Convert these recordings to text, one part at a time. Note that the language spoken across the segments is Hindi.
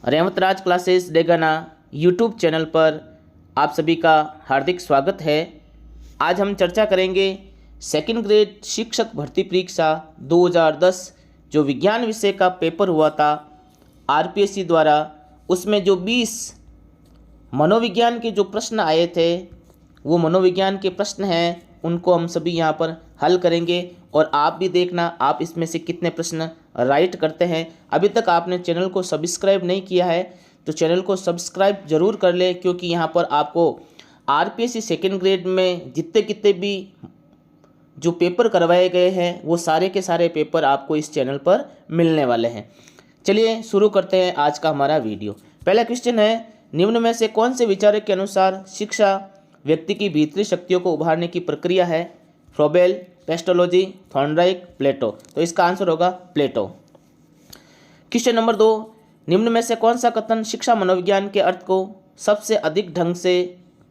रेवंत राज क्लासेस डेगाना यूट्यूब चैनल पर आप सभी का हार्दिक स्वागत है। आज हम चर्चा करेंगे सेकंड ग्रेड शिक्षक भर्ती परीक्षा 2010 जो विज्ञान विषय का पेपर हुआ था आरपीएससी द्वारा। उसमें जो 20 मनोविज्ञान के जो प्रश्न आए थे वो मनोविज्ञान के प्रश्न हैं, उनको हम सभी यहाँ पर हल करेंगे और आप भी देखना आप इसमें से कितने प्रश्न राइट करते हैं। अभी तक आपने चैनल को सब्सक्राइब नहीं किया है तो चैनल को सब्सक्राइब जरूर कर ले, क्योंकि यहाँ पर आपको आरपीएससी सेकेंड ग्रेड में जितने कितने भी जो पेपर करवाए गए हैं वो सारे के सारे पेपर आपको इस चैनल पर मिलने वाले हैं। चलिए शुरू करते हैं आज का हमारा वीडियो। पहला क्वेश्चन है, निम्न में से कौन से विचारक के अनुसार शिक्षा व्यक्ति की भीतरी शक्तियों को उभारने की प्रक्रिया है? फ्रोबेल, पेस्टोलॉजी, थॉर्नडाइक, प्लेटो। तो इसका आंसर होगा प्लेटो। क्वेश्चन नंबर 2, निम्न में से कौन सा कथन शिक्षा मनोविज्ञान के अर्थ को सबसे अधिक ढंग से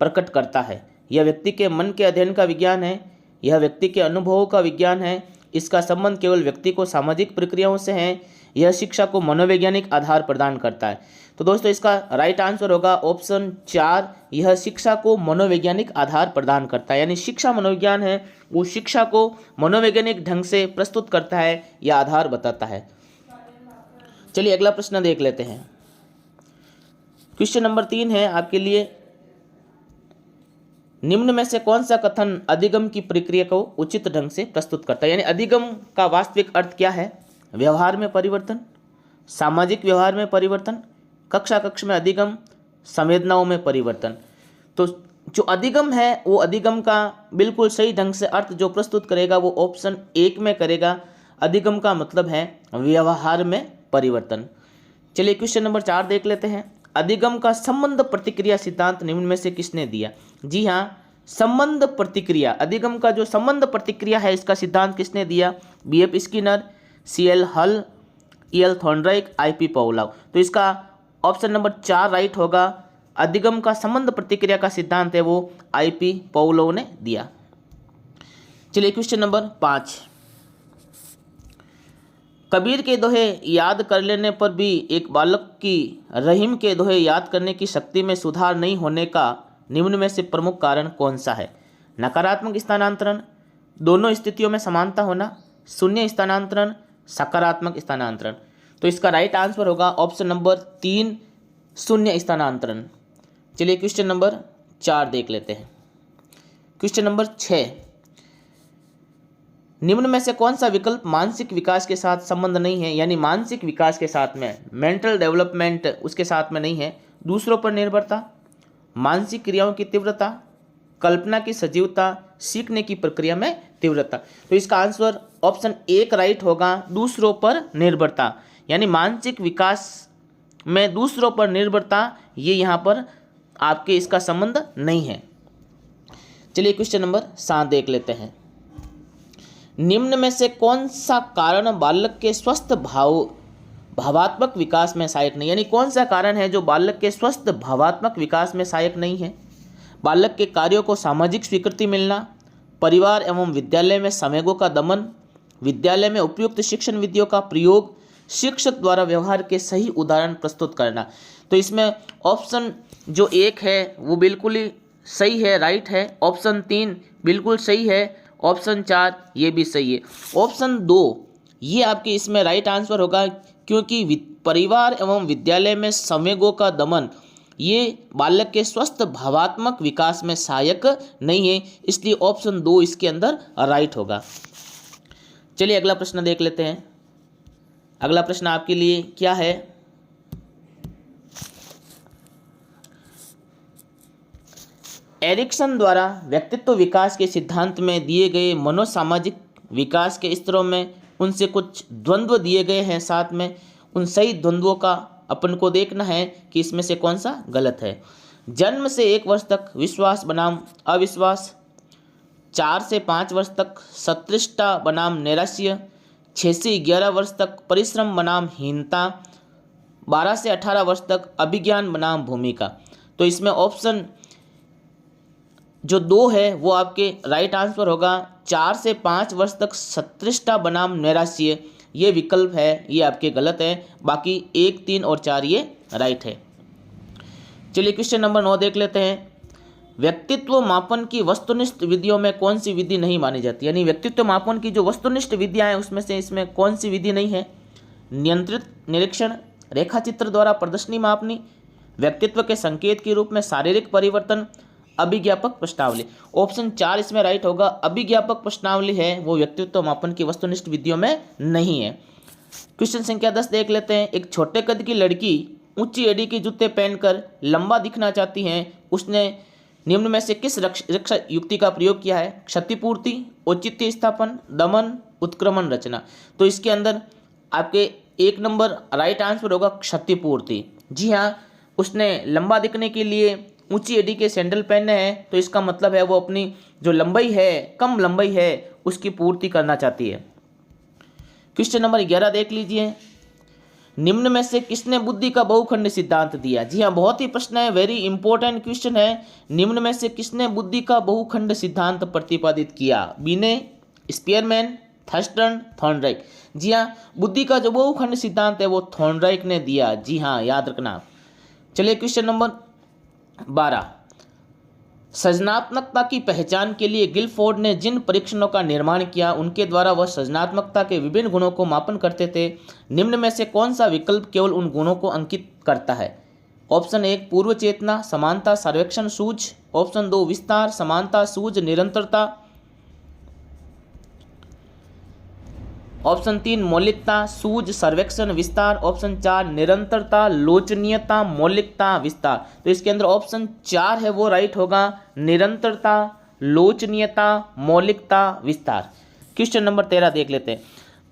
प्रकट करता है? यह व्यक्ति के मन के अध्ययन का विज्ञान है, यह व्यक्ति के अनुभवों का विज्ञान है, इसका संबंध केवल व्यक्ति को सामाजिक प्रक्रियाओं से है, यह शिक्षा को मनोवैज्ञानिक आधार प्रदान करता है। तो दोस्तों इसका राइट आंसर होगा ऑप्शन 4, यह शिक्षा को मनोवैज्ञानिक आधार प्रदान करता है। यानी शिक्षा मनोविज्ञान है वो शिक्षा को मनोवैज्ञानिक ढंग से प्रस्तुत करता है या आधार बताता है। चलिए अगला प्रश्न देख लेते हैं। क्वेश्चन नंबर 3 है आपके लिए, निम्न में से कौन सा कथन अधिगम की प्रक्रिया को उचित ढंग से प्रस्तुत करता है? यानी अधिगम का वास्तविक अर्थ क्या है? व्यवहार में परिवर्तन, सामाजिक व्यवहार में परिवर्तन, कक्षा कक्ष में अधिगम, संवेदनाओं में परिवर्तन। तो जो अधिगम है वो अधिगम का बिल्कुल सही ढंग से अर्थ जो प्रस्तुत करेगा वो ऑप्शन 1 में करेगा। अधिगम का मतलब है व्यवहार में परिवर्तन। चलिए क्वेश्चन नंबर 4 देख लेते हैं। अधिगम का संबंध प्रतिक्रिया सिद्धांत निम्न में से किसने दिया? जी हाँ, संबंध प्रतिक्रिया, अधिगम का जो संबंध प्रतिक्रिया है इसका सिद्धांत किसने दिया? बीएफ स्किनर, सीएल हल, ईएल थॉर्नडाइक, आईपी पाउलोव। तो इसका ऑप्शन नंबर 4 राइट होगा। अधिगम का संबंध प्रतिक्रिया का सिद्धांत है वो आईपी पाउलोव ने दिया। चलिए क्वेश्चन नंबर 5, कबीर के दोहे याद कर लेने पर भी एक बालक की रहीम के दोहे याद करने की शक्ति में सुधार नहीं होने का निम्न में से प्रमुख कारण कौन सा है? नकारात्मक स्थानांतरण, दोनों स्थितियों में समानता होना, शून्य स्थानांतरण, सकारात्मक स्थानांतरण। तो इसका राइट आंसर होगा ऑप्शन नंबर 3, शून्य स्थानांतरण। चलिए क्वेश्चन नंबर 4 देख लेते हैं। क्वेश्चन नंबर 6, निम्न में से कौन सा विकल्प मानसिक विकास के साथ संबंध नहीं है? यानी मानसिक विकास के साथ में, मेंटल डेवलपमेंट उसके साथ में नहीं है। दूसरों पर निर्भरता, मानसिक क्रियाओं की तीव्रता, कल्पना की सजीवता, सीखने की प्रक्रिया में तीव्रता। तो इसका आंसर ऑप्शन 1 राइट होगा, दूसरों पर निर्भरता। यानी मानसिक विकास में दूसरों पर निर्भरता ये यहाँ पर आपके इसका संबंध नहीं है। चलिए क्वेश्चन नंबर 7 देख लेते हैं। निम्न में से कौन सा कारण बालक के स्वस्थ भावात्मक विकास में सहायक नहीं? यानी कौन सा कारण है जो बालक के स्वस्थ भावात्मक विकास में सहायक नहीं है? बालक के कार्यों को सामाजिक स्वीकृति मिलना, परिवार एवं विद्यालय में संवेगों का दमन, विद्यालय में उपयुक्त शिक्षण विधियों का प्रयोग, शिक्षक द्वारा व्यवहार के सही उदाहरण प्रस्तुत करना। तो इसमें ऑप्शन जो 1 है वो बिल्कुल ही सही है, राइट है। ऑप्शन 3 बिल्कुल सही है, ऑप्शन 4 ये भी सही है। ऑप्शन 2 ये आपके इसमें राइट आंसर होगा, क्योंकि परिवार एवं विद्यालय में संवेगों का दमन ये बालक के स्वस्थ भावात्मक विकास में सहायक नहीं है, इसलिए ऑप्शन 2 इसके अंदर राइट होगा। चलिए अगला प्रश्न देख लेते हैं। अगला प्रश्न आपके लिए क्या है? एरिक्सन द्वारा व्यक्तित्व विकास के सिद्धांत में दिए गए मनोसामाजिक विकास के स्तरों में उनसे कुछ द्वंद्व दिए गए हैं, साथ में उन सही द्वंद्वों का अपन को देखना है कि इसमें से कौन सा गलत है। जन्म से 1 वर्ष तक विश्वास बनाम अविश्वास, 4 से 5 वर्ष तक सतृष्टा बनाम नैराश्य, 6 से 11 वर्ष तक परिश्रम बनाम हीनता, 12 से 18 वर्ष तक अभिज्ञान बनाम भूमिका। तो इसमें ऑप्शन जो 2 है वो आपके राइट आंसर होगा। 4 से 5 वर्ष तक सतृष्टा बनाम नैराश्य ये विकल्प है ये आपके गलत है। बाकी 1, 3 और 4 ये राइट है। चलिए क्वेश्चन नंबर 9 देख लेते हैं। व्यक्तित्व मापन की वस्तुनिष्ठ विधियों में कौन सी विधि नहीं मानी जाती, यानी व्यक्तित्व मापन की जो वस्तुनिष्ठ विधियां हैं उसमें से इसमें कौन सी विधि नहीं है। नियंत्रित निरीक्षण, रेखाचित्र द्वारा प्रदर्शनी मापनी, व्यक्तित्व के संकेत के रूप में शारीरिक परिवर्तन, अभिज्ञापक प्रश्नावली। ऑप्शन 4 इसमें राइट होगा। अभिज्ञापक प्रश्नावली है वो व्यक्तित्व मापन की वस्तुनिष्ठ विधियों में नहीं है। क्वेश्चन संख्या 10 देख लेते हैं। एक छोटे कद की लड़की ऊंची एड़ी के जूते पहनकर लंबा दिखना चाहती है, उसने निम्न में से किस रक्षा युक्ति का प्रयोग किया है। क्षतिपूर्ति, औचित्य स्थापन, दमन, उत्क्रमण रचना। तो इसके अंदर आपके 1 नंबर राइट आंसर होगा क्षतिपूर्ति। जी हाँ, उसने लंबा दिखने के लिए ऊंची एड़ी के सैंडल पहने हैं, तो इसका मतलब है वो अपनी जो लंबाई है, कम लंबाई है, उसकी पूर्ति करना चाहती है। क्वेश्चन नंबर 11 देख लीजिए। निम्न में से किसने बुद्धि का बहुखंड सिद्धांत दिया। जी हाँ, बहुत ही प्रश्न है, वेरी इंपॉर्टेंट क्वेश्चन है। निम्न में से किसने बुद्धि का बहुखंड सिद्धांत प्रतिपादित किया। बीने, स्पीयरमैन, थर्स्टन, थॉर्नडाइक। जी हाँ, बुद्धि का जो बहुखंड सिद्धांत है वो थॉर्नडाइक ने दिया। जी हाँ, याद रखना। चलिए क्वेश्चन नंबर 12। सृजनात्मकता की पहचान के लिए गिलफोर्ड ने जिन परीक्षणों का निर्माण किया उनके द्वारा वह सृजनात्मकता के विभिन्न गुणों को मापन करते थे। निम्न में से कौन सा विकल्प केवल उन गुणों को अंकित करता है। ऑप्शन 1 पूर्व चेतना, समानता, सर्वेक्षण, सूझ। ऑप्शन 2 विस्तार, समानता, सूझ, निरंतरता। ऑप्शन 3 मौलिकता, सूझ, सर्वेक्षण, विस्तार। ऑप्शन 4 निरंतरता, लोचनीयता, मौलिकता, विस्तार। तो इसके अंदर ऑप्शन 4 है वो राइट होगा, निरंतरता, लोचनीयता, मौलिकता, विस्तार। क्वेश्चन नंबर 13 देख लेते हैं।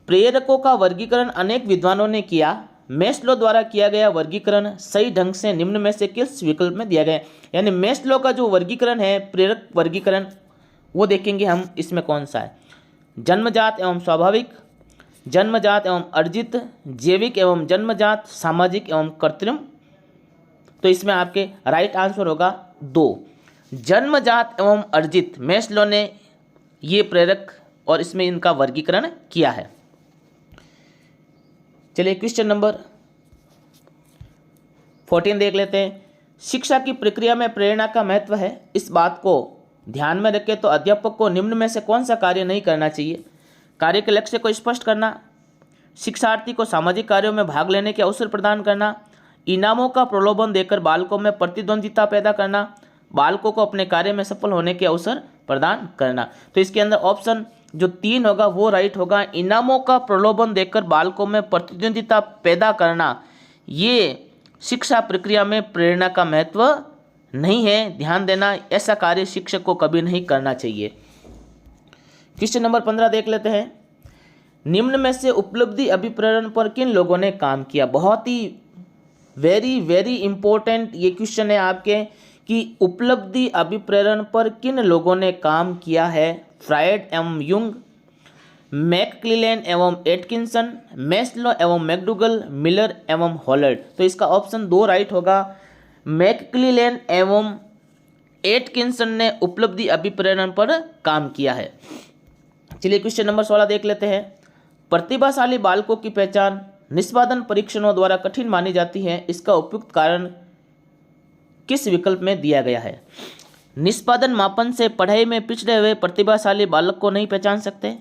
प्रेरकों का वर्गीकरण अनेक विद्वानों ने किया। मेस्लो द्वारा किया गया वर्गीकरण सही ढंग से निम्न में से किस विकल्प में दिया गया है। यानी मेस्लो का जो वर्गीकरण है, प्रेरक वर्गीकरण, वो देखेंगे हम इसमें कौन सा है। जन्मजात एवं स्वाभाविक, जन्मजात एवं अर्जित, जैविक एवं जन्मजात, सामाजिक एवं कृत्रिम। तो इसमें आपके राइट आंसर होगा 2, जन्मजात एवं अर्जित। मेस्लो ने ये प्रेरक और इसमें इनका वर्गीकरण किया है। चलिए क्वेश्चन नंबर 14 देख लेते हैं। शिक्षा की प्रक्रिया में प्रेरणा का महत्व है। इस बात को ध्यान में रखें तो अध्यापक को निम्न में से कौन सा कार्य नहीं करना चाहिए। कार्य के लक्ष्य को स्पष्ट करना, शिक्षार्थी को सामाजिक कार्यों में भाग लेने के अवसर प्रदान करना, इनामों का प्रलोभन देकर बालकों में प्रतिद्वंदिता पैदा करना, बालकों को अपने कार्य में सफल होने के अवसर प्रदान करना। तो इसके अंदर ऑप्शन जो 3 होगा वो राइट होगा, इनामों का प्रलोभन देकर बालकों में प्रतिद्वंदिता पैदा करना। ये शिक्षा प्रक्रिया में प्रेरणा का महत्व नहीं है, ध्यान देना, ऐसा कार्य शिक्षक को कभी नहीं करना चाहिए। क्वेश्चन नंबर 15 देख लेते हैं। निम्न में से उपलब्धि अभिप्रेरण पर किन लोगों ने काम किया। बहुत ही वेरी वेरी इंपॉर्टेंट ये क्वेश्चन है आपके कि उपलब्धि अभिप्रेरण पर किन लोगों ने काम किया है। फ्रायड एवं युंग, मैकक्लेलन एवं एटकिंसन, मेस्लो एवं मैकडूगल, मिलर एवं हॉलर्ड। तो इसका ऑप्शन 2 राइट होगा, मैकक्लेलन एवं एटकिंसन ने उपलब्धि अभिप्रेरण पर काम किया है। चलिए क्वेश्चन नंबर 16 देख लेते हैं। प्रतिभाशाली बालकों की पहचान निष्पादन परीक्षणों द्वारा कठिन मानी जाती है। इसका उपयुक्त कारण किस विकल्प में दिया गया है। निष्पादन मापन से पढ़ाई में पिछड़े हुए प्रतिभाशाली बालक को नहीं पहचान सकते।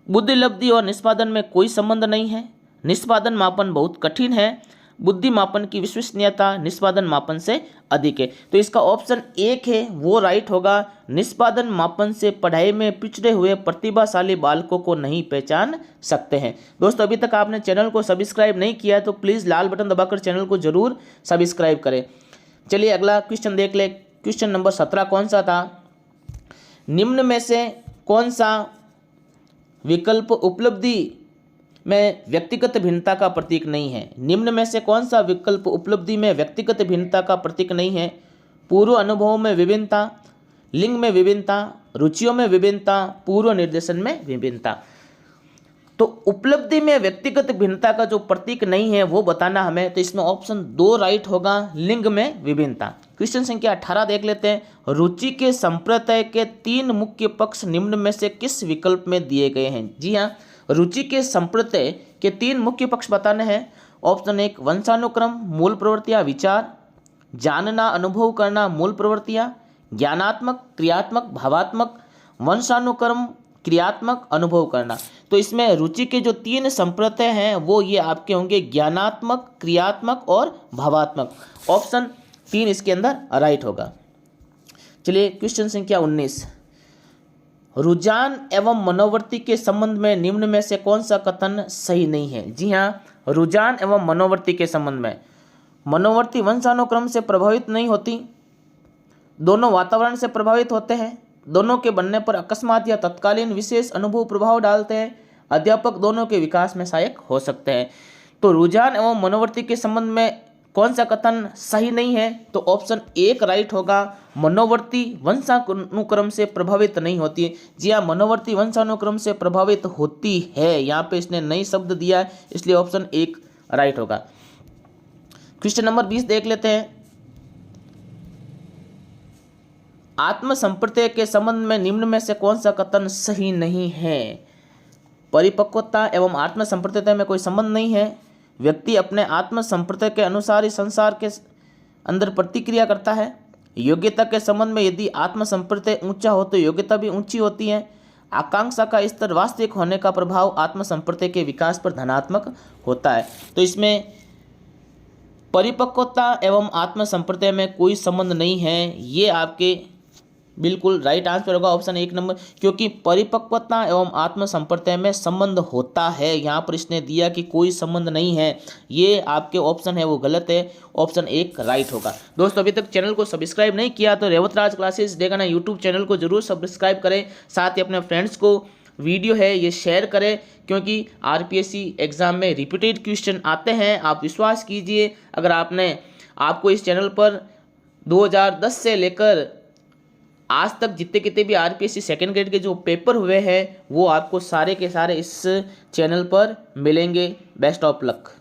बुद्धिलब्धि और निष्पादन में कोई संबंध नहीं है। निष्पादन मापन बहुत कठिन है। बुद्धि मापन की विश्वसनीयता निष्पादन मापन से अधिक है। तो इसका ऑप्शन 1 है वो राइट होगा, निष्पादन मापन से पढ़ाई में पिछड़े हुए प्रतिभाशाली बालकों को नहीं पहचान सकते हैं। दोस्तों, अभी तक आपने चैनल को सब्सक्राइब नहीं किया है तो प्लीज़ लाल बटन दबाकर चैनल को जरूर सब्सक्राइब करें। चलिए अगला क्वेश्चन देख ले। क्वेश्चन नंबर 17 कौन सा था। निम्न में से कौन सा विकल्प उपलब्धि में व्यक्तिगत भिन्नता का प्रतीक नहीं है। निम्न में से कौन सा विकल्प उपलब्धि में व्यक्तिगत भिन्नता का प्रतीक नहीं है। पूर्व अनुभवों में विभिन्नता, लिंग में विभिन्नता, रुचियों में विभिन्नता, पूर्व निर्देशन में विभिन्नता। तो उपलब्धि में व्यक्तिगत भिन्नता का जो प्रतीक नहीं है वो बताना हमें। तो इसमें ऑप्शन 2 राइट होगा, लिंग में विभिन्नता। क्वेश्चन संख्या 18 देख लेते हैं। रुचि के संप्रत्यय के 3 मुख्य पक्ष निम्न में से किस विकल्प में दिए गए हैं। जी हाँ, रुचि के संप्रत्यय के 3 मुख्य पक्ष बताने हैं। ऑप्शन 1 वंशानुक्रम, मूल प्रवृत्तियाँ, विचार, जानना, अनुभव करना, मूल प्रवृत्तियाँ, ज्ञानात्मक, क्रियात्मक, भावात्मक, वंशानुक्रम, क्रियात्मक, अनुभव करना। तो इसमें रुचि के जो 3 संप्रत्यय हैं वो ये आपके होंगे ज्ञानात्मक, क्रियात्मक और भावात्मक। ऑप्शन 3 इसके अंदर राइट होगा। चलिए क्वेश्चन संख्या 19, रुझान एवं मनोवृत्ति के संबंध में निम्न में से कौन सा कथन सही नहीं है। जी हाँ, रुझान एवं मनोवृत्ति के संबंध में मनोवृत्ति वंशानुक्रम से प्रभावित नहीं होती, दोनों वातावरण से प्रभावित होते हैं, दोनों के बनने पर अकस्मात या तत्कालीन विशेष अनुभव प्रभाव डालते हैं, अध्यापक दोनों के विकास में सहायक हो सकते हैं। तो रुझान एवं मनोवृत्ति के संबंध में कौन सा कथन सही नहीं है, तो ऑप्शन 1 राइट होगा, मनोवृत्ति वंशानुक्रम से प्रभावित नहीं होती है। जी हाँ, मनोवृत्ति वंशानुक्रम से प्रभावित होती है, यहाँ पे इसने नई शब्द दिया है, इसलिए ऑप्शन 1 राइट होगा। क्वेश्चन नंबर 20 देख लेते हैं। आत्म संप्रत्यय के संबंध में निम्न में से कौन सा कथन सही नहीं है। परिपक्वता एवं आत्म संप्रत्यय में कोई संबंध नहीं है, व्यक्ति अपने आत्म संप्रत्यय के अनुसार ही संसार के अंदर प्रतिक्रिया करता है, योग्यता के संबंध में यदि आत्म संप्रत्यय ऊंचा हो तो योग्यता भी ऊंची होती है, आकांक्षा का स्तर वास्तविक होने का प्रभाव आत्म संप्रत्यय के विकास पर धनात्मक होता है। तो इसमें परिपक्वता एवं आत्म संप्रत्यय में कोई संबंध नहीं है, ये आपके बिल्कुल राइट आंसर होगा ऑप्शन 1 नंबर, क्योंकि परिपक्वता एवं आत्म संप्रत्यय में संबंध होता है। यहाँ पर इसने दिया कि कोई संबंध नहीं है, ये आपके ऑप्शन है वो गलत है, ऑप्शन 1 राइट होगा। दोस्तों अभी तक चैनल को सब्सक्राइब नहीं किया तो रेवतराज क्लासेस देखना यूट्यूब चैनल को जरूर सब्सक्राइब करें, साथ ही अपने फ्रेंड्स को वीडियो है ये शेयर करें, क्योंकि आरपीएससी एग्जाम में रिपीटेड क्वेश्चन आते हैं। आप विश्वास कीजिए, अगर आपको इस चैनल पर 2010 से लेकर आज तक जितने भी आरपीएससी सेकंड ग्रेड के जो पेपर हुए हैं वो आपको सारे के सारे इस चैनल पर मिलेंगे। Best of luck.